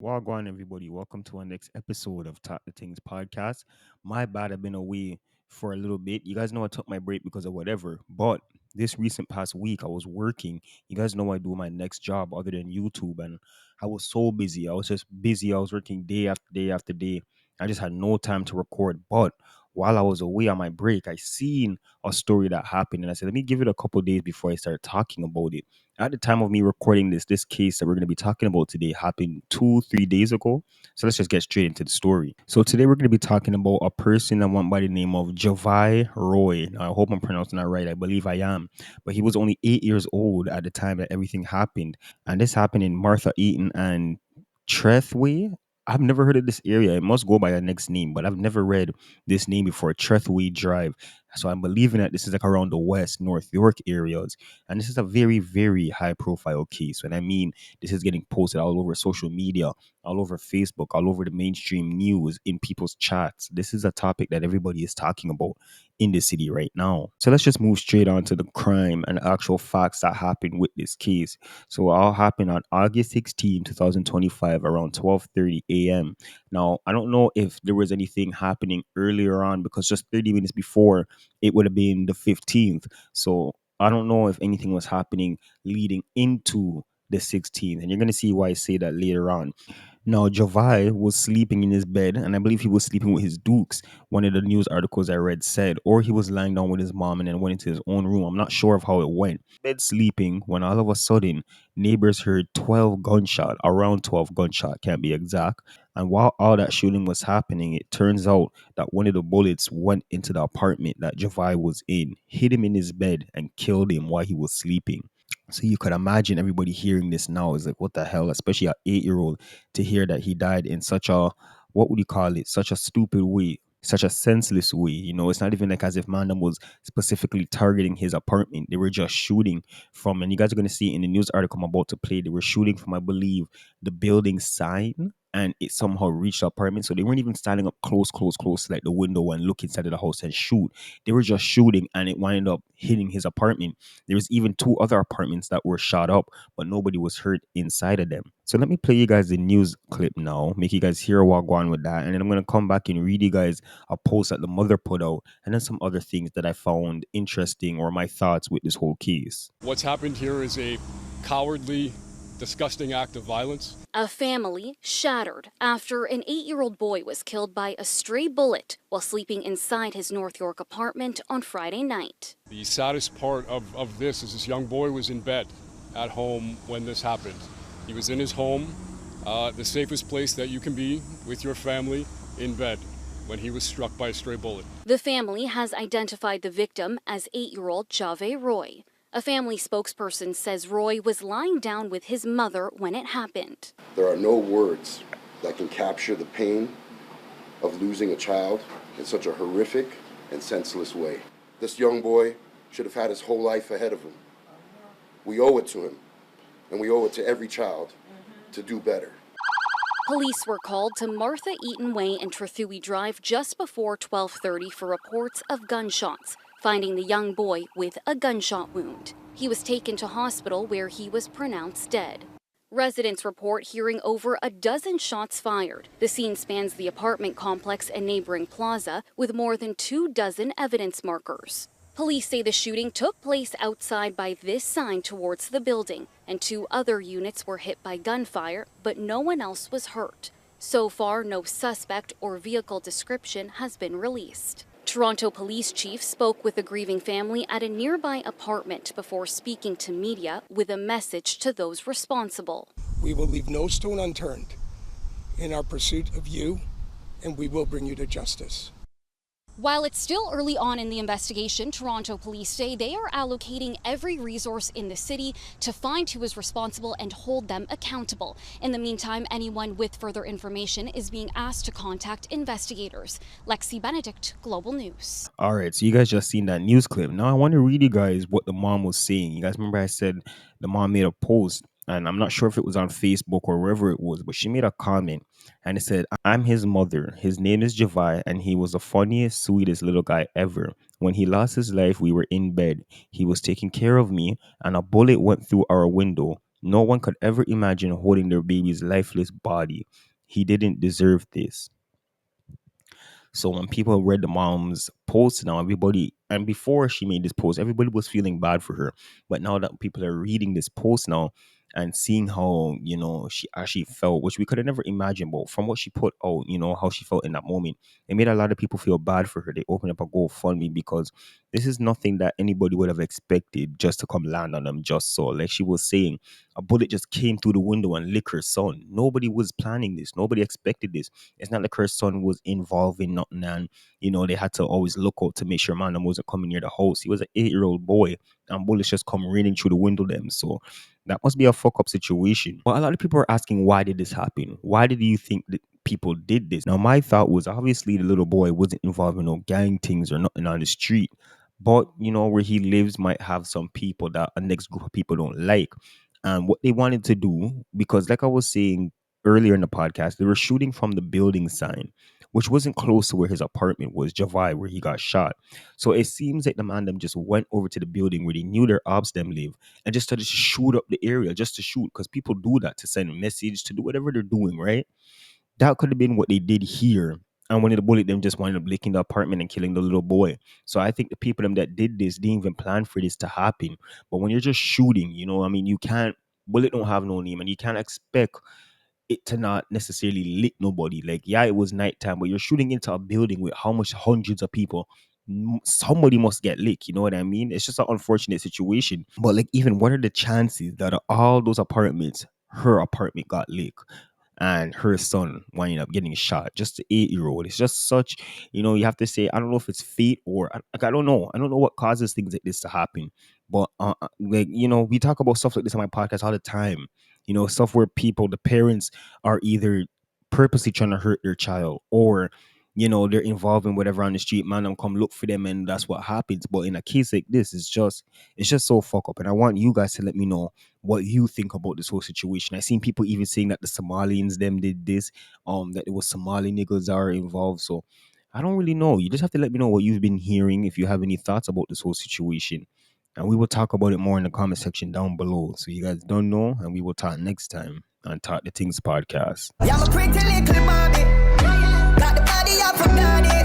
Wagwan, everybody. Welcome to our next episode of Talk the Things podcast. My bad, I've been away for a little bit. You guys know I took my break because of whatever, but this recent past week, I was working. You guys know I do my next job other than YouTube, and I was so busy. I was just busy. I was working day after day after day. I just had no time to record. But while I was away on my break, I seen a story that happened, and I said, let me give it a couple days before I start talking about it. At the time of me recording this case that we're going to be talking about today happened 2 3 days ago. So let's just get straight into the story. So today we're going to be talking about a person that went by the name of Javai Roy. Now, I hope I'm pronouncing that right. I believe I am. But he was only 8 years old at the time that everything happened. And this happened in Martha Eaton and Trethway. I've never heard of this area. It must go by the next name, but I've never read this name before. Trethway Drive. So I'm believing that this is like around the West, North York areas. And this is a very, very high profile case. And I mean, this is getting posted all over social media, all over Facebook, all over the mainstream news, in people's chats. This is a topic that everybody is talking about in the city right now. So let's just move straight on to the crime and actual facts that happened with this case. So it all happened on August 16, 2025, around 12:30 a.m. Now, I don't know if there was anything happening earlier on because just 30 minutes before, it would have been the 15th. So I don't know if anything was happening leading into the 16th. And you're going to see why I say that later on. Now, Javai was sleeping in his bed, and I believe he was sleeping with his dukes. One of the news articles I read said, or he was lying down with his mom and then went into his own room. I'm not sure of how it went. Bed sleeping when all of a sudden neighbors heard 12 gunshot, around 12 gunshot, can't be exact. And while all that shooting was happening, it turns out that one of the bullets went into the apartment that Javai was in, hit him in his bed, and killed him while he was sleeping. So you could imagine everybody hearing this now is like, what the hell? Especially an 8 year old to hear that he died in such a, what would you call it? Such a stupid way, such a senseless way. You know, it's not even like as if Mandem was specifically targeting his apartment. They were just shooting from, and you guys are going to see in the news article I'm about to play, they were shooting from, I believe, the building sign. And it somehow reached the apartment. So they weren't even standing up close to like the window and look inside of the house and shoot. They were just shooting and it wound up hitting his apartment. There was even two other apartments that were shot up, but nobody was hurt inside of them. So let me play you guys the news clip now, make you guys hear what going on with that, and then I'm gonna come back and read you guys a post that the mother put out, and then some other things that I found interesting or my thoughts with this whole case. What's happened here is a cowardly, disgusting act of violence. A family shattered after an 8-year-old boy was killed by a stray bullet while sleeping inside his North York apartment on Friday night. The saddest part of this young boy was in bed at home when this happened. He was in his home, the safest place that you can be with your family, in bed, when he was struck by a stray bullet. The family has identified the victim as 8-year-old Javai Roy. A family spokesperson says Roy was lying down with his mother when it happened. There are no words that can capture the pain of losing a child in such a horrific and senseless way. This young boy should have had his whole life ahead of him. We owe it to him, and we owe it to every child to do better. Police were called to Martha Eaton Way and Trethewey Drive just before 12:30 for reports of gunshots, finding the young boy with a gunshot wound. He was taken to hospital where he was pronounced dead. Residents report hearing over a dozen shots fired. The scene spans the apartment complex and neighboring plaza with more than 24 evidence markers. Police say the shooting took place outside by this sign towards the building, and 2 other units were hit by gunfire, but no one else was hurt. So far, no suspect or vehicle description has been released. Toronto Police Chief spoke with the grieving family at a nearby apartment before speaking to media with a message to those responsible. We will leave no stone unturned in our pursuit of you, and we will bring you to justice. While it's still early on in the investigation, Toronto police say they are allocating every resource in the city to find who is responsible and hold them accountable. In the meantime, anyone with further information is being asked to contact investigators. Lexi Benedict, Global News. All right, so you guys just seen that news clip. Now I want to read you guys what the mom was saying. You guys remember I said the mom made a post, and I'm not sure if it was on Facebook or wherever it was, but she made a comment and it said, I'm his mother. His name is Javai, and he was the funniest, sweetest little guy ever. When he lost his life, we were in bed. He was taking care of me, and a bullet went through our window. No one could ever imagine holding their baby's lifeless body. He didn't deserve this. So when people read the mom's post now, everybody, and before she made this post, everybody was feeling bad for her. But now that people are reading this post now and seeing how, she actually felt, which we could have never imagined, but from what she put out, how she felt in that moment, it made a lot of people feel bad for her. They opened up a GoFundMe because this is nothing that anybody would have expected just to come land on them just so. Like she was saying, a bullet just came through the window and licked her son. Nobody was planning this. Nobody expected this. It's not like her son was involved in nothing and, they had to always look out to make sure man wasn't coming near the house. He was an 8-year-old boy and bullets just come raining through the window them. So that must be a fuck up situation. But a lot of people are asking, why did this happen? Why did you think that people did this? Now, my thought was obviously the little boy wasn't involved in no gang things or nothing on the street. But, where he lives might have some people that a next group of people don't like. And what they wanted to do, because like I was saying earlier in the podcast, they were shooting from the building sign, which wasn't close to where his apartment was, Javai, where he got shot. So it seems like the man them just went over to the building where they knew their ops them live and just started to shoot up the area just to shoot, because people do that to send a message, to do whatever they're doing, right? That could have been what they did here. And when the bullet them just wound up licking the apartment and killing the little boy. So I think the people them that did this didn't even plan for this to happen. But when you're just shooting, you can't, bullet don't have no name and you can't expect it to not necessarily lick nobody. Like, yeah, it was nighttime, but you're shooting into a building with how much hundreds of people. Somebody must get licked, you know what I mean? It's just an unfortunate situation. But like, even what are the chances that all those apartments, her apartment got licked? And her son winding up getting shot, just an 8-year-old. It's just such, you have to say, I don't know if it's fate or like, I don't know. I don't know what causes things like this to happen. But like, we talk about stuff like this on my podcast all the time. Stuff where people, the parents are either purposely trying to hurt their child, or they're involved in whatever on the street, man, I'm come look for them and that's what happens. But in a case like this, it's just so fuck up. And I want you guys to let me know what you think about this whole situation. I seen people even saying that the Somalians them did this, that it was Somali niggas that are involved. So I don't really know. You just have to let me know what you've been hearing, if you have any thoughts about this whole situation. And we will talk about it more in the comment section down below. So you guys don't know, and we will talk next time on Talk the Things podcast. Yeah, I'm a pretty little Barbie. Got the body of a daddy.